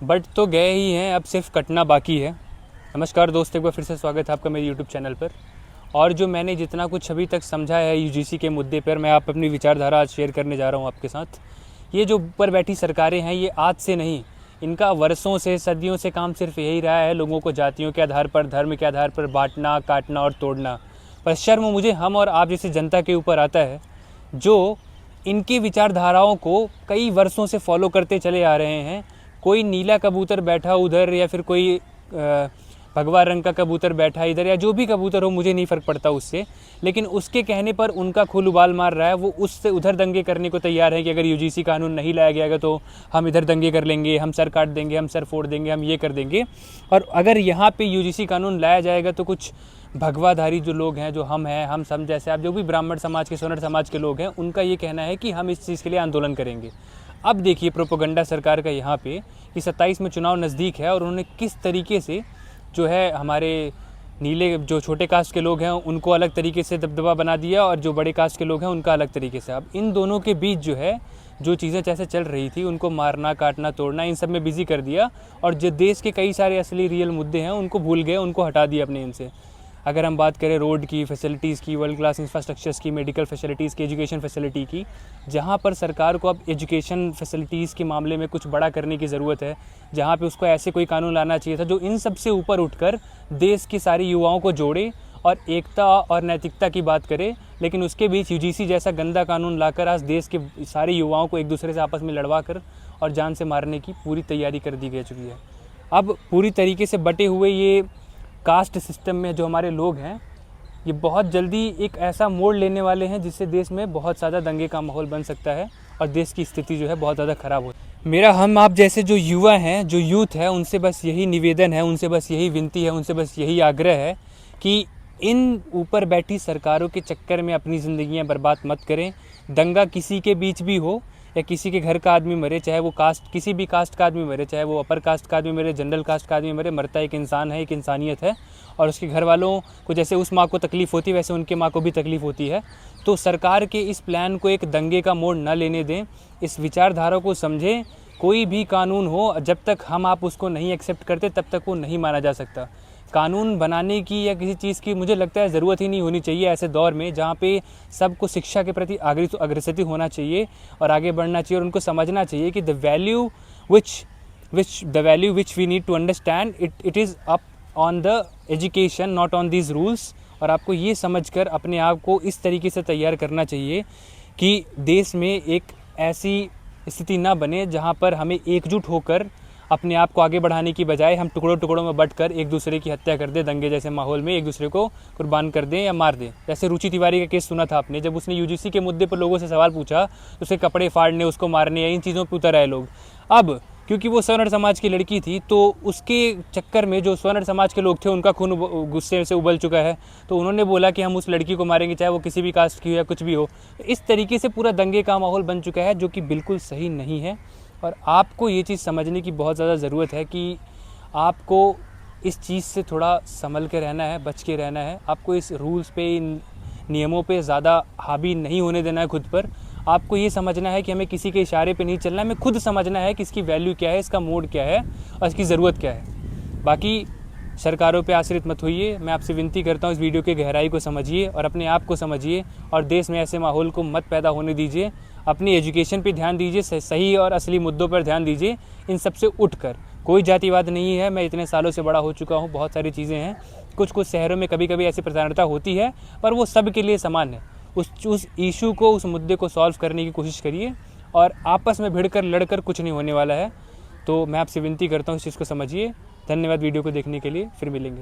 But तो गए ही हैं, अब सिर्फ कटना बाकी है। नमस्कार दोस्तों, एक बार फिर से स्वागत है आपका मेरे यूट्यूब चैनल पर। और जो मैंने जितना कुछ अभी तक समझा है यूजीसी के मुद्दे पर, मैं आप अपनी विचारधारा आज शेयर करने जा रहा हूँ आपके साथ। ये जो ऊपर बैठी सरकारें हैं, ये आज से नहीं, इनका वर्षों से सदियों से काम सिर्फ यही रहा है, लोगों को जातियों के आधार पर, धर्म के आधार पर बांटना, काटना और तोड़ना। पर शर्म मुझे हम और आप जैसी जनता के ऊपर आता है, जो इनकी विचारधाराओं को कई वर्षों से फॉलो करते चले आ रहे हैं। कोई नीला कबूतर बैठा उधर, या फिर कोई भगवा रंग का कबूतर बैठा इधर, या जो भी कबूतर हो, मुझे नहीं फ़र्क पड़ता उससे, लेकिन उसके कहने पर उनका खून उबाल मार रहा है। वो उससे उधर दंगे करने को तैयार है कि अगर यूजीसी कानून नहीं लाया गया तो हम इधर दंगे कर लेंगे, हम सर काट देंगे, हम सर फोड़ देंगे, हम ये कर देंगे। और अगर यहाँ पे यूजीसी कानून लाया जाएगा तो कुछ भगवाधारी जो लोग हैं, जो हम हैं, हम सब जैसे आप जो भी ब्राह्मण समाज के, सोनर समाज के लोग हैं, उनका ये कहना है कि हम इस चीज़ के लिए आंदोलन करेंगे। अब देखिए प्रोपेगेंडा सरकार का यहाँ पे कि 27 में चुनाव नज़दीक है, और उन्होंने किस तरीके से जो है हमारे नीले जो छोटे कास्ट के लोग हैं उनको अलग तरीके से दबदबा बना दिया, और जो बड़े कास्ट के लोग हैं उनका अलग तरीके से। अब इन दोनों के बीच जो है जो चीज़ें जैसे चल रही थी, उनको मारना, काटना, तोड़ना, इन सब में बिजी कर दिया, और जो देश के कई सारे असली रियल मुद्दे हैं उनको भूल गए, उनको हटा दिया अपने इनसे। अगर हम बात करें रोड की, फैसिलिटीज़ की, वर्ल्ड क्लास इंफ्रास्ट्रक्चर्स की, मेडिकल फैसिलिटीज़ की, एजुकेशन फैसिलिटी की, जहाँ पर सरकार को अब एजुकेशन फैसिलिटीज़ के मामले में कुछ बड़ा करने की ज़रूरत है, जहाँ पे उसको ऐसे कोई कानून लाना चाहिए था जो इन सब से ऊपर उठकर देश के सारे युवाओं को जोड़े और एकता और नैतिकता की बात करे। लेकिन उसके बीच यूजीसी जैसा गंदा कानून लाकर आज देश के सारे युवाओं को एक दूसरे से आपस में लड़वा कर और जान से मारने की पूरी तैयारी कर दी गई चुकी है। अब पूरी तरीके से बटे हुए ये कास्ट सिस्टम में जो हमारे लोग हैं, ये बहुत जल्दी एक ऐसा मोड़ लेने वाले हैं जिससे देश में बहुत ज़्यादा दंगे का माहौल बन सकता है और देश की स्थिति जो है बहुत ज़्यादा ख़राब हो। मेरा हम आप जैसे जो युवा हैं, जो यूथ है, उनसे बस यही निवेदन है, उनसे बस यही विनती है, उनसे बस यही आग्रह है कि इन ऊपर बैठी सरकारों के चक्कर में अपनी ज़िंदगियाँ बर्बाद मत करें। दंगा किसी के बीच भी हो या किसी के घर का आदमी मरे, चाहे वो कास्ट, किसी भी कास्ट का आदमी मरे, चाहे वो अपर कास्ट का आदमी मरे, जनरल कास्ट का आदमी मरे, मरता एक इंसान है, एक इंसानियत है। और उसके घर वालों को जैसे उस माँ को तकलीफ़ होती है, वैसे उनके माँ को भी तकलीफ़ होती है। तो सरकार के इस प्लान को एक दंगे का मोड़ न लेने दें, इस विचारधारा को समझें। कोई भी कानून हो, जब तक हम आप उसको नहीं एक्सेप्ट करते तब तक वो नहीं माना जा सकता। कानून बनाने की या किसी चीज़ की मुझे लगता है ज़रूरत ही नहीं होनी चाहिए ऐसे दौर में, जहाँ पे सबको शिक्षा के प्रति अग्रसित होना चाहिए और आगे बढ़ना चाहिए, और उनको समझना चाहिए कि the value which we need to understand it is upon the education, not on these rules. और आपको ये समझकर अपने आप को इस तरीके से तैयार करना चाहिए कि देश में एक ऐसी स्थिति ना बने जहाँ पर हमें एकजुट होकर अपने आप को आगे बढ़ाने की बजाय हम टुकड़ों टुकड़ों में बंटकर एक दूसरे की हत्या कर दें, दंगे जैसे माहौल में एक दूसरे को कुर्बान कर दें या मार दें। जैसे रुचि तिवारी का केस सुना था आपने, जब उसने यूजीसी के मुद्दे पर लोगों से सवाल पूछा तो उसके कपड़े फाड़ने, उसको मारने या इन चीज़ों पर उतर आए लोग। अब क्योंकि वो स्वर्ण समाज की लड़की थी, तो उसके चक्कर में जो स्वर्ण समाज के लोग थे उनका खून गुस्से से उबल चुका है, तो उन्होंने बोला कि हम उस लड़की को मारेंगे, चाहे वो किसी भी कास्ट की हो या कुछ भी हो। इस तरीके से पूरा दंगे का माहौल बन चुका है, जो कि बिल्कुल सही नहीं है। और आपको ये चीज़ समझने की बहुत ज़्यादा ज़रूरत है कि आपको इस चीज़ से थोड़ा संभल के रहना है, बच के रहना है। आपको इस रूल्स पे, इन नियमों पे ज़्यादा हावी नहीं होने देना है खुद पर। आपको ये समझना है कि हमें किसी के इशारे पे नहीं चलना है, हमें खुद समझना है कि इसकी वैल्यू क्या है, इसका मोड क्या है और इसकी ज़रूरत क्या है। बाकी सरकारों पे आश्रित मत होइए। मैं आपसे विनती करता हूँ, इस वीडियो की गहराई को समझिए और अपने आप को समझिए, और देश में ऐसे माहौल को मत पैदा होने दीजिए। अपनी एजुकेशन पे ध्यान दीजिए, सही और असली मुद्दों पर ध्यान दीजिए। इन सब से उठकर, कोई जातिवाद नहीं है, मैं इतने सालों से बड़ा हो चुका हूँ, बहुत सारी चीज़ें हैं। कुछ शहरों में कभी कभी ऐसी प्रधानता होती है, पर वो सब के लिए समान है। उस इशू को, उस मुद्दे को सॉल्व करने की कोशिश करिए, और आपस में भिड़कर लड़कर कुछ नहीं होने वाला है। तो मैं आपसे विनती करता हूँ इस चीज़ को समझिए। धन्यवाद वीडियो को देखने के लिए, फिर मिलेंगे।